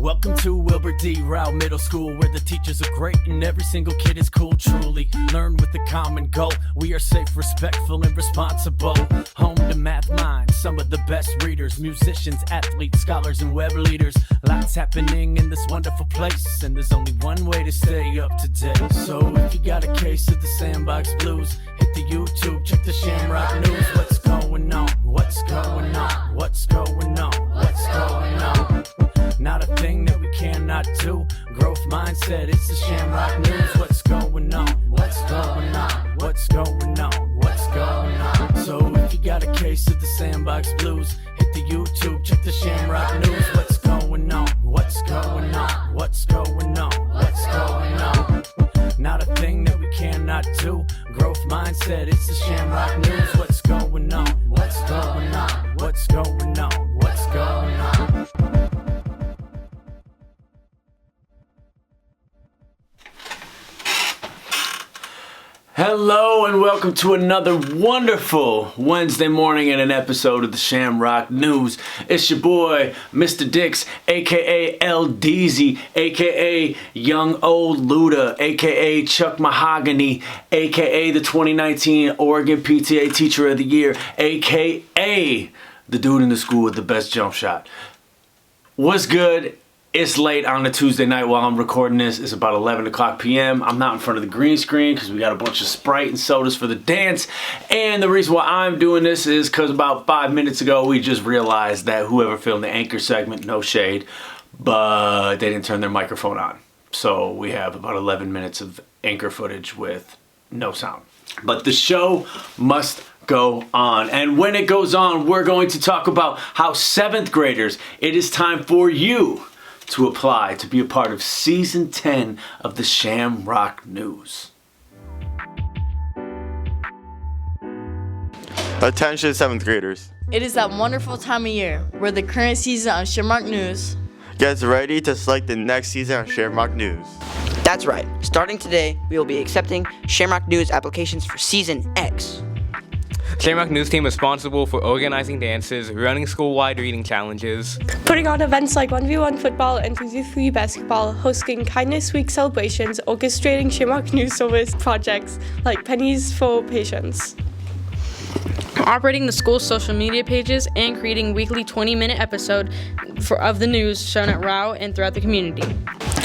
Welcome to Wilbur D. Rowe Middle School, where the teachers are great and every single kid is cool. Truly learn with a common goal. We are safe, respectful, and responsible. Home to math minds, some of the best readers, musicians, athletes, scholars, and web leaders. Lots happening in this wonderful place, and there's only one way to stay up to date. So if you got a case of the Sandbox Blues, hit the YouTube, check the Shamrock News. What's going on? What's going on? What's going on? What's going on? Not a thing that we cannot do. Growth mindset, it's the Shamrock News. What's going on? What's going on? What's going on? What's going on? So if you got a case of the Sandbox Blues, hit the YouTube, check the Shamrock News. What's going on? What's going on? What's going on? What's going on? Not a thing that we cannot do. Growth mindset, it's the Shamrock News. What's going on? What's going on? What's going on? What's going on? Hello and welcome to another wonderful Wednesday morning and an episode of the Shamrock News. It's your boy, Mr. Dix, aka L. Deezy, aka Young Old Luda, aka Chuck Mahogany, aka the 2019 Oregon PTA Teacher of the Year, aka the dude in the school with the best jump shot. What's good? It's late on a Tuesday night while I'm recording this. It's about 11 o'clock p.m. I'm not in front of the green screen because we got a bunch of Sprite and sodas for the dance. And the reason why I'm doing this is because about 5 minutes ago, we just realized that whoever filmed the anchor segment, no shade, but they didn't turn their microphone on. So we have about 11 minutes of anchor footage with no sound. But the show must go on. And when it goes on, we're going to talk about how 7th graders, it is time for you to apply to be a part of Season 10 of the Shamrock News. Attention 7th graders. It is that wonderful time of year where the current season on Shamrock News gets ready to select the next season of Shamrock News. That's right. Starting today, we will be accepting Shamrock News applications for Season X. Shamrock News team is responsible for organizing dances, running school-wide reading challenges, putting on events like 1v1 football and 3v3 basketball, hosting Kindness Week celebrations, orchestrating Shamrock News service projects like Pennies for Patients, operating the school's social media pages, and creating weekly 20-minute episode of the news shown at Rowe and throughout the community.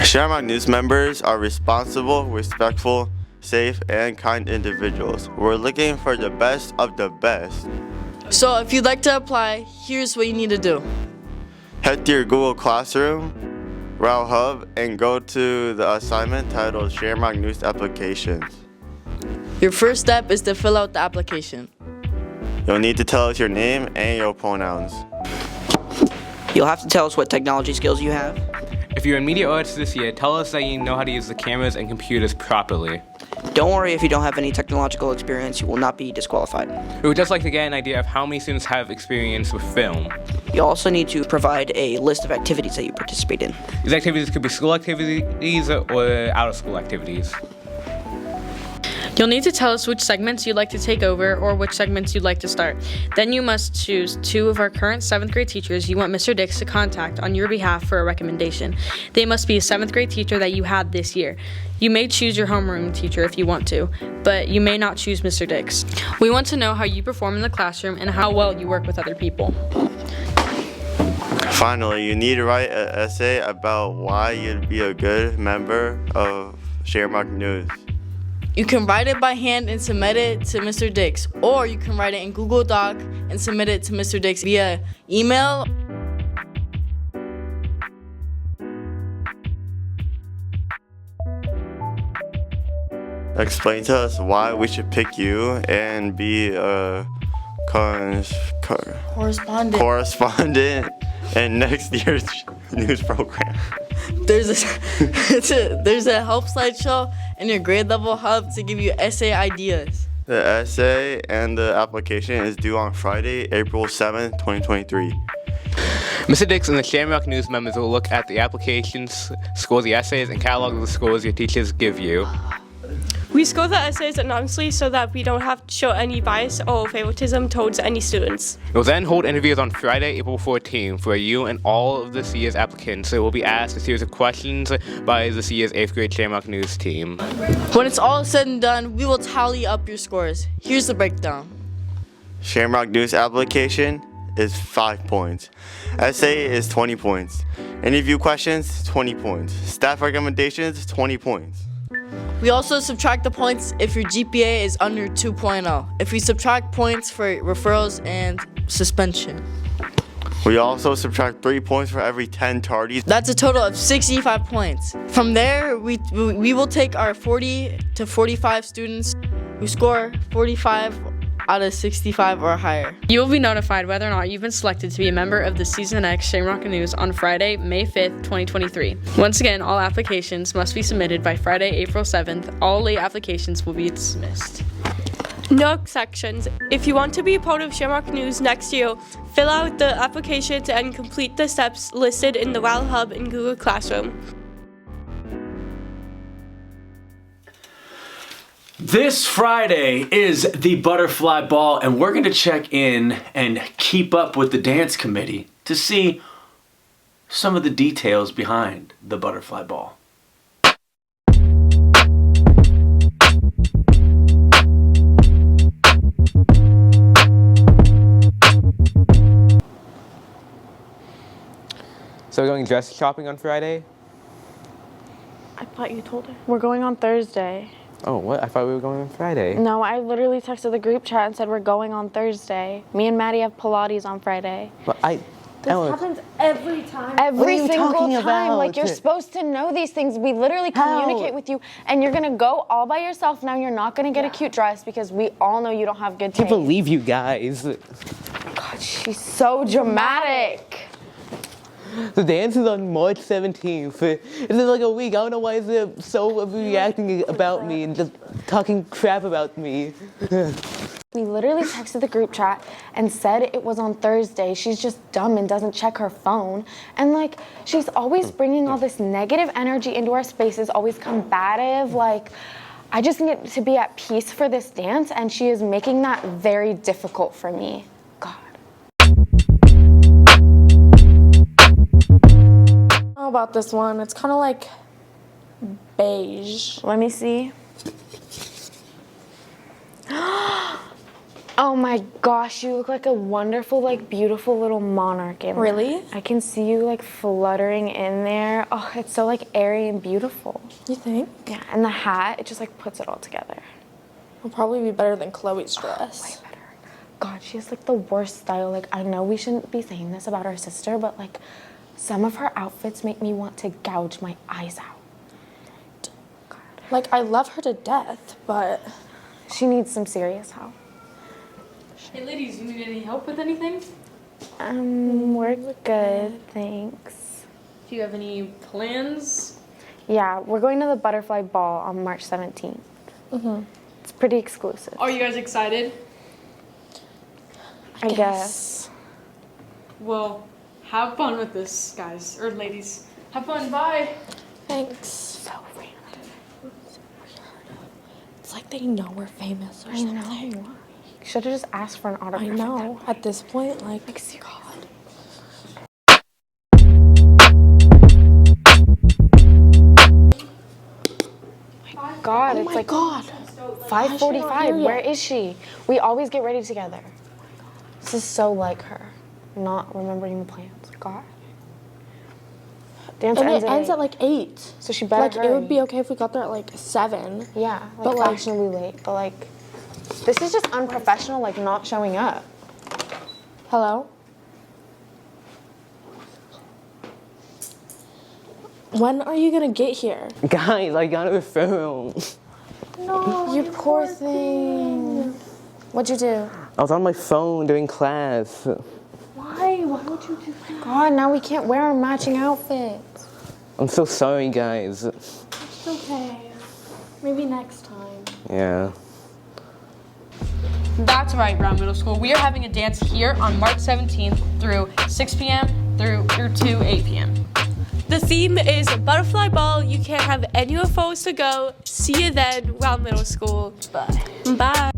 Shamrock News members are responsible, respectful, safe, and kind individuals. We're looking for the best of the best. So if you'd like to apply, here's what you need to do. Head to your Google Classroom, Row Hub, and go to the assignment titled Shamrock News Applications. Your first step is to fill out the application. You'll need to tell us your name and your pronouns. You'll have to tell us what technology skills you have. If you're in media arts this year, tell us that you know how to use the cameras and computers properly. Don't worry if you don't have any technological experience, you will not be disqualified. We would just like to get an idea of how many students have experience with film. You also need to provide a list of activities that you participate in. These activities could be school activities or out-of-school activities. You'll need to tell us which segments you'd like to take over or which segments you'd like to start. Then you must choose 2 of our current 7th grade teachers you want Mr. Dix to contact on your behalf for a recommendation. They must be a 7th grade teacher that you had this year. You may choose your homeroom teacher if you want to, but you may not choose Mr. Dix. We want to know how you perform in the classroom and how well you work with other people. Finally, you need to write an essay about why you'd be a good member of Shamrock News. You can write it by hand and submit it to Mr. Dix, or you can write it in Google Doc and submit it to Mr. Dix via email. Explain to us why we should pick you and be a correspondent in next year's news program. There's a help slideshow in your grade level hub to give you essay ideas. The essay and the application is due on Friday, April 7th, 2023. Mr. Dix and the Shamrock News members will look at the applications, score the essays, and catalog the scores your teachers give you. We score the essays anonymously so that we don't have to show any bias or favoritism towards any students. We'll then hold interviews on Friday, April 14th, where you and all of the CEA's applicants will be asked a series of questions by the CEA's 8th grade Shamrock News team. When it's all said and done, we will tally up your scores. Here's the breakdown. Shamrock News application is 5 points. Essay is 20 points. Interview questions, 20 points. Staff recommendations, 20 points. We also subtract the points if your GPA is under 2.0. If we subtract points for referrals and suspension. We also subtract 3 points for every 10 tardies. That's a total of 65 points. From there, we will take our 40 to 45 students who score 45 out of 65 or higher. You will be notified whether or not you've been selected to be a member of the Season X Shamrock News on Friday, May 5th, 2023. Once again, all applications must be submitted by Friday, April 7th. All late applications will be dismissed. No exceptions. If you want to be a part of Shamrock News next year, fill out the applications and complete the steps listed in the WOW Hub in Google Classroom. This Friday is the Butterfly Ball, and we're going to check in and keep up with the dance committee to see some of the details behind the Butterfly Ball. So we're going dress shopping on Friday? I thought you told her. We're going on Thursday. Oh, what? I thought we were going on Friday. No, I literally texted the group chat and said we're going on Thursday. Me and Maddie have Pilates on Friday. But This happens every time. Every single talking time. about? Like, you're supposed to know these things. We literally communicate with you, and you're gonna go all by yourself. Now you're not gonna get a cute dress because we all know you don't have good I can't taste. believe you guys. God, she's so dramatic. The dance is on March 17th. It's in like a week. I don't know why they're so reacting about me and just talking crap about me. We literally texted the group chat and said it was on Thursday. She's just dumb and doesn't check her phone. And like, she's always bringing all this negative energy into our spaces, always combative. Like, I just need to be at peace for this dance, and she is making that very difficult for me. God. How about this one? It's kind of like beige. Let me see. Oh my gosh, you look like a wonderful, like, beautiful little monarch in there. Really? I can see you, like, fluttering in there. Oh, it's so, like, airy and beautiful. You think? Yeah, and the hat, it just, like, puts it all together. It'll probably be better than Chloe's dress. Way better. God, she has, like, the worst style. Like, I know we shouldn't be saying this about our sister, but, like, some of her outfits make me want to gouge my eyes out. God. Like, I love her to death, but She needs some serious help. Hey ladies, you need any help with anything? We're good, thanks. Do you have any plans? Yeah, we're going to the Butterfly Ball on March 17th. It's pretty exclusive. Are you guys excited? I guess. Well, have fun with this, guys, or ladies. Have fun, bye. thanks. So random. It's like they know we're famous or I something. know. Should have just asked for an autograph. I know. At this point, like seriously. God, oh it's my like God. 5:45. Where is she? We always get ready together. This is so like her, not remembering the plans. God. Dance And ends it at ends 8. at like 8. So she better Like, hurry. it would be okay if we got there at like 7. Yeah, like But, like- fashionably late. But like, this is just unprofessional. Like not showing up. Hello? When are you gonna get here? Guys, I got a referral. No, you poor thing. What'd you do? I was on my phone during class. Why? Why would you do that? God, now we can't wear our matching outfits. I'm so sorry, guys. It's okay. Maybe next time. Yeah. That's right, Brown Middle School. We are having a dance here on March 17th through 6 p.m. through to 8 p.m. The theme is butterfly ball. You can't have anywhere for us to go. See you then, Rowe Middle School. Bye. Bye.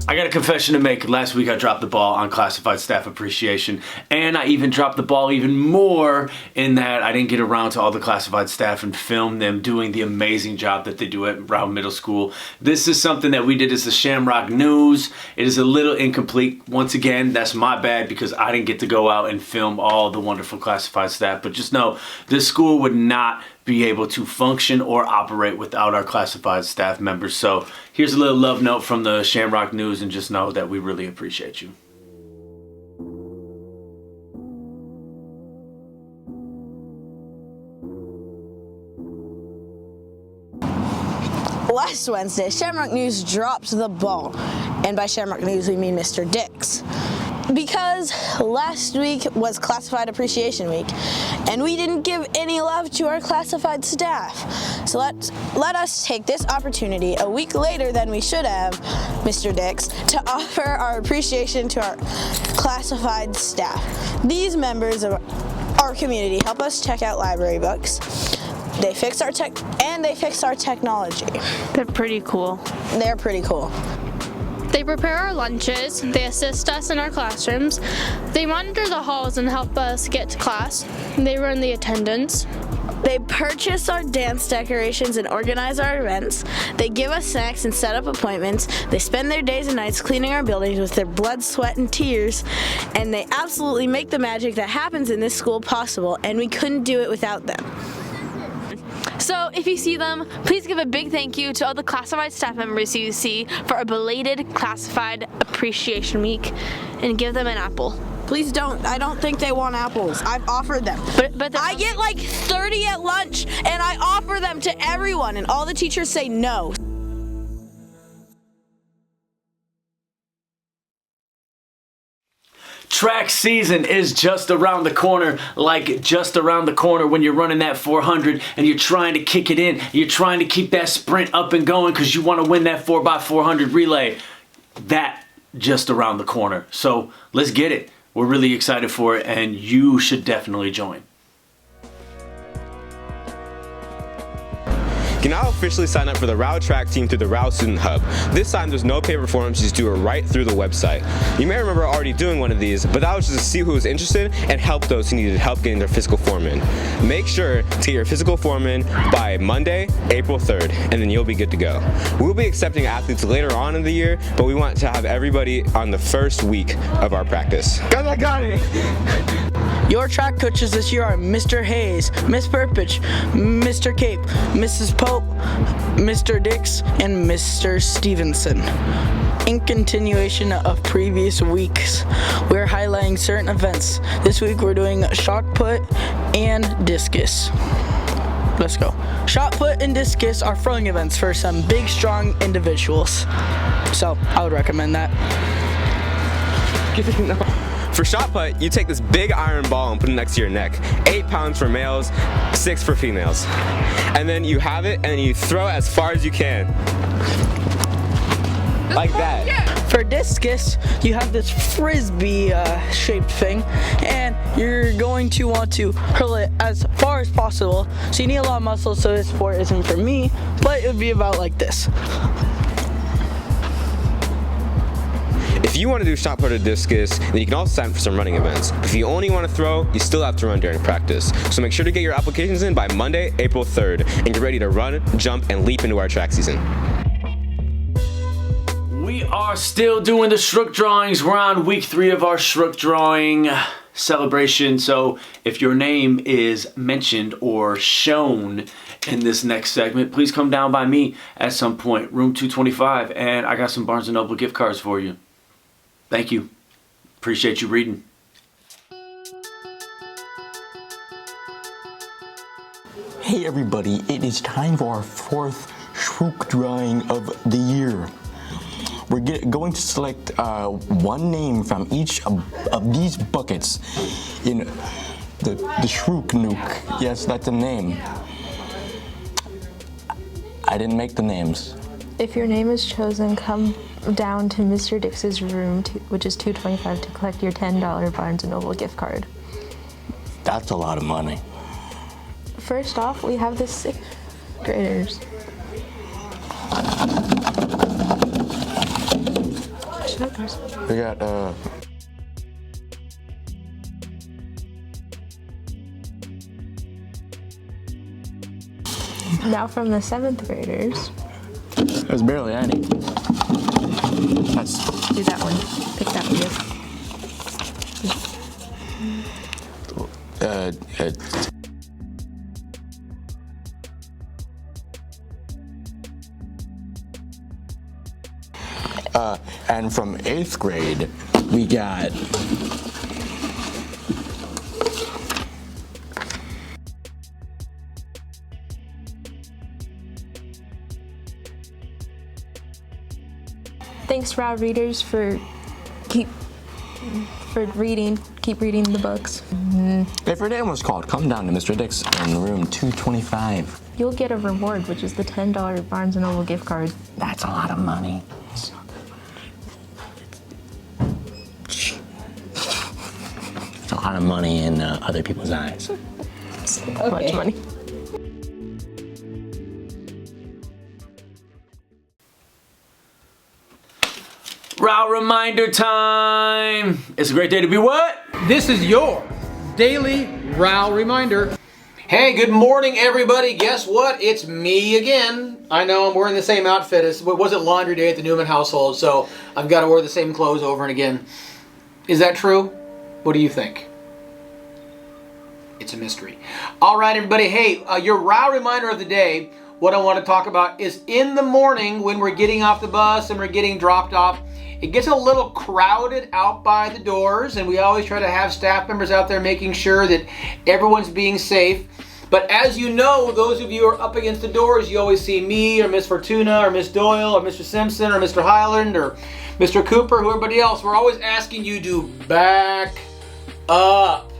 I got a confession to make. Last week I dropped the ball on classified staff appreciation, and I even dropped the ball even more in that I didn't get around to all the classified staff and film them doing the amazing job that they do at Rowe Middle School. This is something that we did as the Shamrock News. It is a little incomplete. Once again, that's my bad because I didn't get to go out and film all the wonderful classified staff, but just know this school would not be able to function or operate without our classified staff members. So here's a little love note from the Shamrock News, and just know that we really appreciate you. Last Wednesday, Shamrock News dropped the ball. And by Shamrock News, we mean Mr. Dix. Because last week was Classified Appreciation Week, and we didn't give any love to our classified staff. So let us take this opportunity a week later than we should have, Mr. Dix, to offer our appreciation to our classified staff. These members of our community help us check out library books. They fix our technology. They're pretty cool. They're pretty cool. They prepare our lunches, they assist us in our classrooms, they monitor the halls and help us get to class, they run the attendance. They purchase our dance decorations and organize our events. They give us snacks and set up appointments. They spend their days and nights cleaning our buildings with their blood, sweat, and tears. And they absolutely make the magic that happens in this school possible, and we couldn't do it without them. So if you see them, please give a big thank you to all the classified staff members you see for a belated Classified Appreciation Week, and give them an apple. Please don't. I don't think they want apples. I've offered them. But I get like 30 at lunch, and I offer them to everyone, and all the teachers say no. Track season is just around the corner, like just around the corner when you're running that 400 and you're trying to kick it in. You're trying to keep that sprint up and going because you want to win that 4x400 relay. That just around the corner. So let's get it. We're really excited for it, and you should definitely join. You can now officially sign up for the Rowe track team through the Rowe Student Hub. This time there's no paper forms, you just do it right through the website. You may remember already doing one of these, but that was just to see who was interested and help those who needed help getting their physical form in. Make sure to get your physical form in by Monday, April 3rd, and then you'll be good to go. We'll be accepting athletes later on in the year, but we want to have everybody on the first week of our practice. Guys, I got it! Your track coaches this year are Mr. Hayes, Miss Perpich, Mr. Cape, Mrs. Pope, Mr. Dix, and Mr. Stevenson. In continuation of previous weeks, we're highlighting certain events. This week we're doing shot put and discus. Let's go. Shot put and discus are throwing events for some big, strong individuals. So I would recommend that. For shot put, you take this big iron ball and put it next to your neck. 8 pounds for males, 6 for females. And then you have it and you throw it as far as you can. Like that. For discus, you have this frisbee shaped thing, and you're going to want to hurl it as far as possible. So you need a lot of muscle, so this sport isn't for me, but it would be about like this. If you want to do shot put or discus, then you can also sign up for some running events. If you only want to throw, you still have to run during practice. So make sure to get your applications in by Monday, April 3rd, and get ready to run, jump, and leap into our track season. We are still doing the Shamrock drawings. We're on week 3 of our Shamrock drawing celebration. So if your name is mentioned or shown in this next segment, please come down by me at some point, room 225, and I got some Barnes & Noble gift cards for you. Thank you. Appreciate you reading. Hey everybody, it is time for our 4th Shamrock drawing of the year. We're going to select one name from each of these buckets in the Shamrock Nuke. Yes, that's a name. I didn't make the names. If your name is chosen, come down to Mr. Dix's room, which is 225, to collect your $10 Barnes & Noble gift card. That's a lot of money. First off, we have the 6th graders. We got, Now from the 7th graders. There's barely any. That's... Do that one. Pick that one. And from 8th grade, we got... Thanks, Rowe readers, for keep reading the books. If your name was called, come down to Mr. Dix in room 225. You'll get a reward, which is the $10 Barnes & Noble gift card. That's a lot of money. It's a lot of money in other people's eyes. Much money. Route reminder time. It's a great day to be what? This is your daily Rowe reminder. Hey, good morning, everybody. Guess what? It's me again. I know I'm wearing the same outfit. It wasn't laundry day at the Newman household, so I've got to wear the same clothes over and again. Is that true? What do you think? It's a mystery. All right, everybody. Hey, your Rowe reminder of the day, what I want to talk about is in the morning when we're getting off the bus and we're getting dropped off, it gets a little crowded out by the doors, and we always try to have staff members out there making sure that everyone's being safe. But as you know, those of you who are up against the doors, you always see me or Miss Fortuna or Miss Doyle or Mr. Simpson or Mr. Highland or Mr. Cooper, who everybody else. We're always asking you to back up.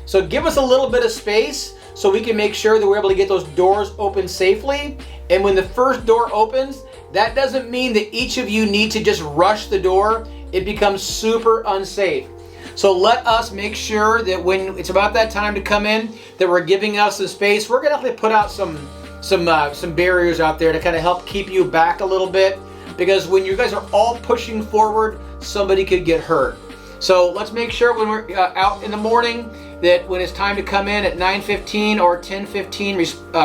So give us a little bit of space so we can make sure that we're able to get those doors open safely. And when the first door opens, that doesn't mean that each of you need to just rush the door. It becomes super unsafe. So let us make sure that when it's about that time to come in, that we're giving us some space. We're gonna have to put out some barriers out there to kind of help keep you back a little bit, because when you guys are all pushing forward, somebody could get hurt. So let's make sure when we're out in the morning that when it's time to come in at 9:15 or 10:15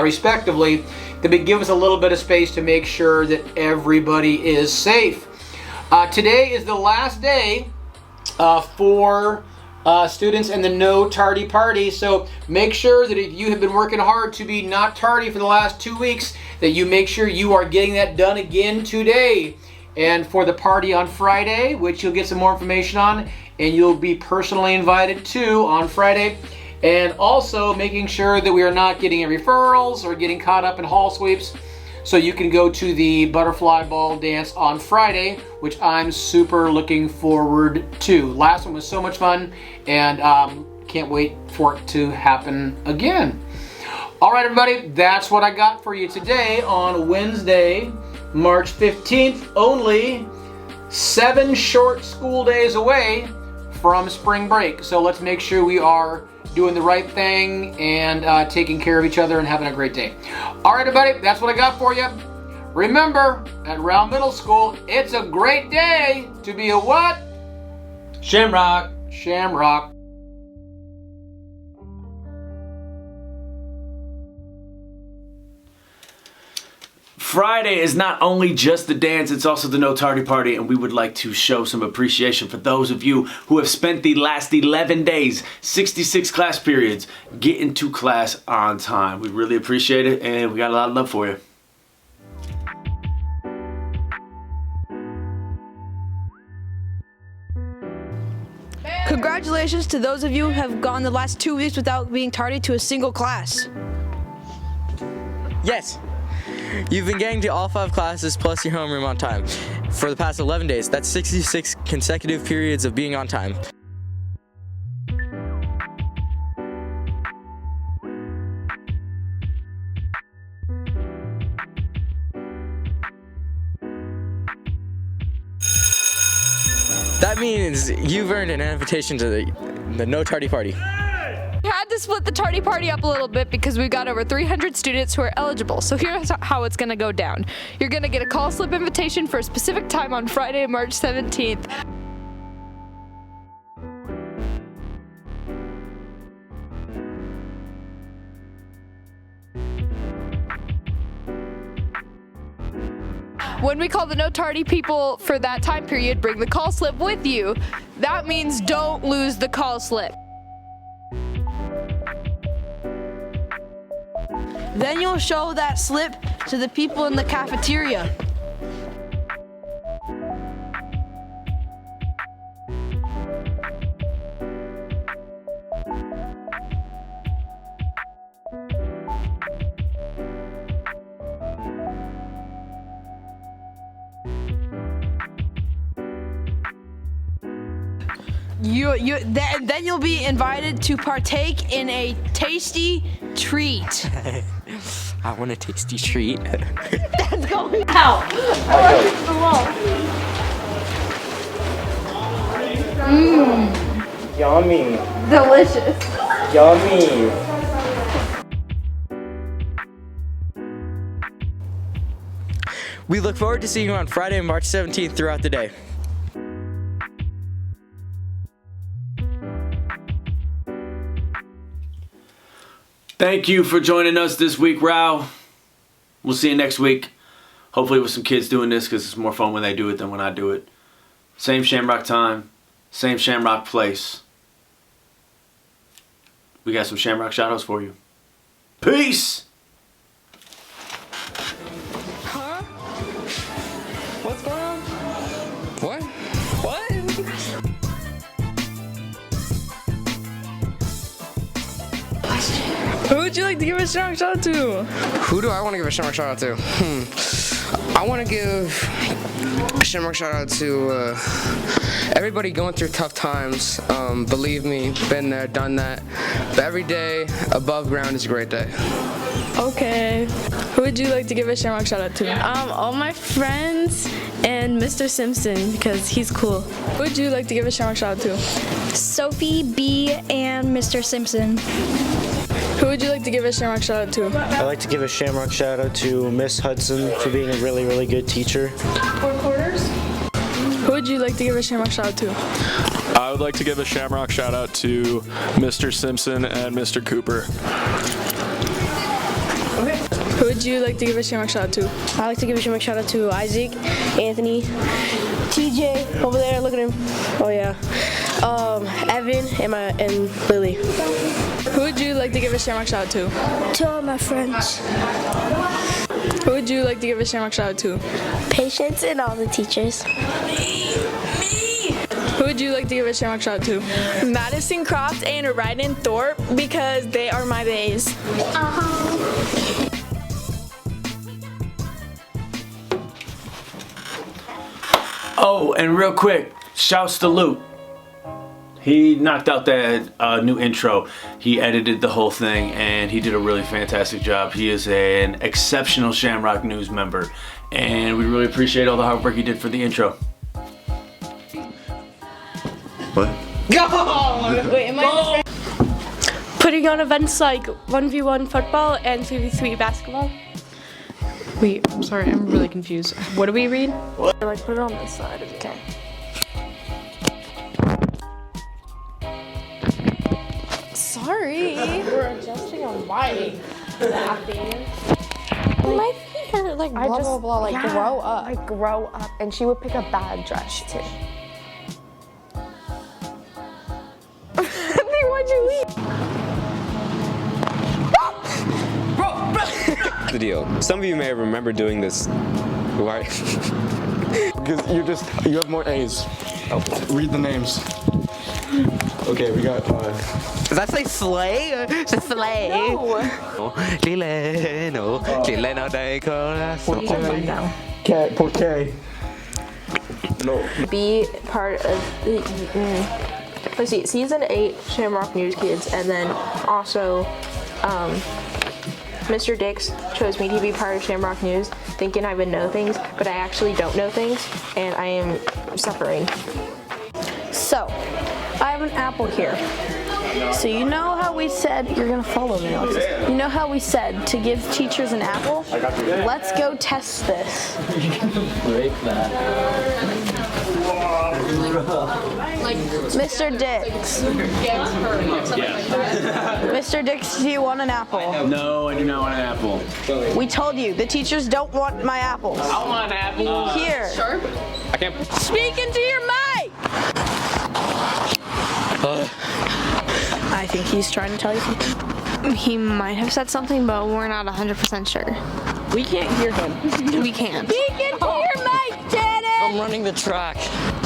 respectively, that we give us a little bit of space to make sure that everybody is safe. Today is the last day for students in the no tardy party, so make sure that if you have been working hard to be not tardy for the last 2 weeks, that you make sure you are getting that done again today. And for the party on Friday, which you'll get some more information on, and you'll be personally invited to on Friday, and also making sure that we are not getting any referrals or getting caught up in hall sweeps, so you can go to the butterfly ball dance on Friday, which I'm super looking forward to. Last one was so much fun, and can't wait for it to happen again. All right, everybody, that's what I got for you today on Wednesday, March 15th, only 7 short school days away from spring break. So let's make sure we are doing the right thing and taking care of each other and having a great day. All right, everybody, that's what I got for you. Remember, at Rowe Middle School, it's a great day to be a what? Shamrock. Shamrock. Friday is not only just the dance, it's also the no tardy party, and we would like to show some appreciation for those of you who have spent the last 11 days, 66 class periods, getting to class on time. We really appreciate it, and we got a lot of love for you. Congratulations to those of you who have gone the last 2 weeks without being tardy to a single class. Yes. You've been getting to all 5 classes plus your homeroom on time. For the past 11 days, that's 66 consecutive periods of being on time. That means you've earned an invitation to the No Tardy Party. We had to split the tardy party up a little bit because we've got over 300 students who are eligible. So here's how it's gonna go down. You're gonna get a call slip invitation for a specific time on Friday, March 17th. When we call the no tardy people for that time period, bring the call slip with you. That means don't lose the call slip. Then you'll show that slip to the people in the cafeteria. Then you'll be invited to partake in a tasty treat. I want a tasty treat. That's going out. I want it to the wall. Yummy. Delicious. Yummy. We look forward to seeing you on Friday, March 17th throughout the day. Thank you for joining us this week, Rowe. We'll see you next week. Hopefully with some kids doing this because it's more fun when they do it than when I do it. Same Shamrock time, same Shamrock place. We got some Shamrock shoutouts for you. Peace! Huh? What's going on? What? What? Who would you like to give a Shamrock shout out to? Who do I want to give a Shamrock shout out to? I want to give a Shamrock shout out to everybody going through tough times. Believe me, been there, done that. But every day above ground is a great day. Okay. Who would you like to give a Shamrock shout out to? All my friends and Mr. Simpson because he's cool. Who would you like to give a Shamrock shout out to? Sophie B and Mr. Simpson. Who would you like to give a Shamrock shout out to? I'd like to give a Shamrock shout out to Miss Hudson for being a really, really good teacher. 4 quarters. Who would you like to give a Shamrock shout out to? I would like to give a Shamrock shout out to Mr. Simpson and Mr. Cooper. Who would you like to give a Shamrock shout out to? I'd like to give a Shamrock shout out to Isaac, Anthony, TJ over there. Look at him. Oh yeah. Evan and Lily. Who would you like to give a Shamrock shout out to? To all my friends. Who would you like to give a Shamrock shout out to? Patience and all the teachers. Who would you like to give a Shamrock shout out to? Madison Croft and Ryden Thorpe because they are my baes. Oh, and real quick, shouts to Luke. He knocked out that new intro. He edited the whole thing and he did a really fantastic job. He is an exceptional Shamrock News member and we really appreciate all the hard work he did for the intro. What? Go! Wait, am I Putting on events like 1v1 football and 3v3 basketball. Wait, I'm sorry, I'm really confused. What do we read? Like, put it on this side, okay. Sorry. We're adjusting on my laughing. My feet are like blah blah blah. Like grow up. Like grow up. And she would pick a bad dress too. Then why'd you leave? The deal. Some of you may remember doing this. Why? Because you have more A's. Oh, read the names. Okay, we got 5. Does that say slay? Slay. No. K. Porque. No. Be part of let's see, season 8 Shamrock News Kids, and then also Mr. Dix chose me to be part of Shamrock News, thinking I would know things, but I actually don't know things, and I am suffering. So, I have an apple here. So you know how we said, you're gonna follow me, Alexis. You know how we said to give teachers an apple? Let's go test this. Break that. Mr. Dix. Mr. Dix, do you want an apple? No, I do not want an apple. We told you, the teachers don't want my apples. I want an apple. Here. I can't. Speak into your mic! I think he's trying to tell you something. He might have said something, but we're not 100% sure. We can't hear him. We can't. Speak into your mic, Janet! I'm running the track.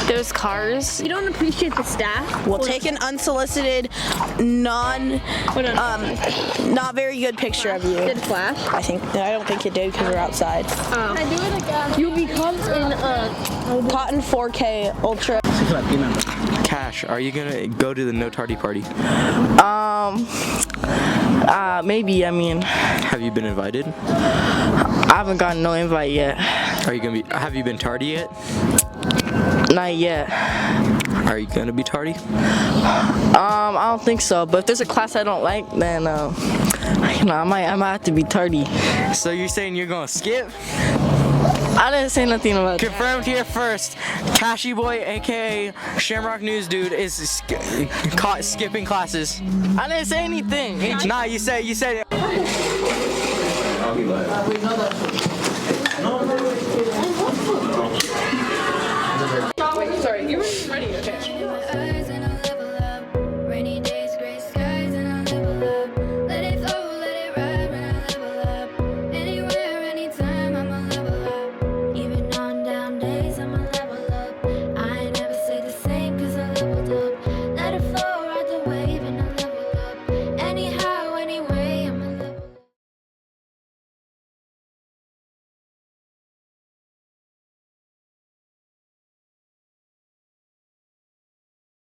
There's cars. You don't appreciate the staff? We'll take an unsolicited, not very good picture of you. Did it flash? I don't think it did because we're outside. Can I do it again? You become in Cotton 4K Ultra. Cash, are you gonna go to the no tardy party? Maybe. I mean, Have you been invited? I haven't gotten no invite yet. Are you gonna be? Have you been tardy yet? Not yet. Are you gonna be tardy? I don't think so. But if there's a class I don't like, then I might have to be tardy. So you're saying you're gonna skip? I didn't say nothing about that. Confirmed here first. Cashy Boy, aka Shamrock News Dude, is caught skipping classes. I didn't say anything. Nah, you said. We know that.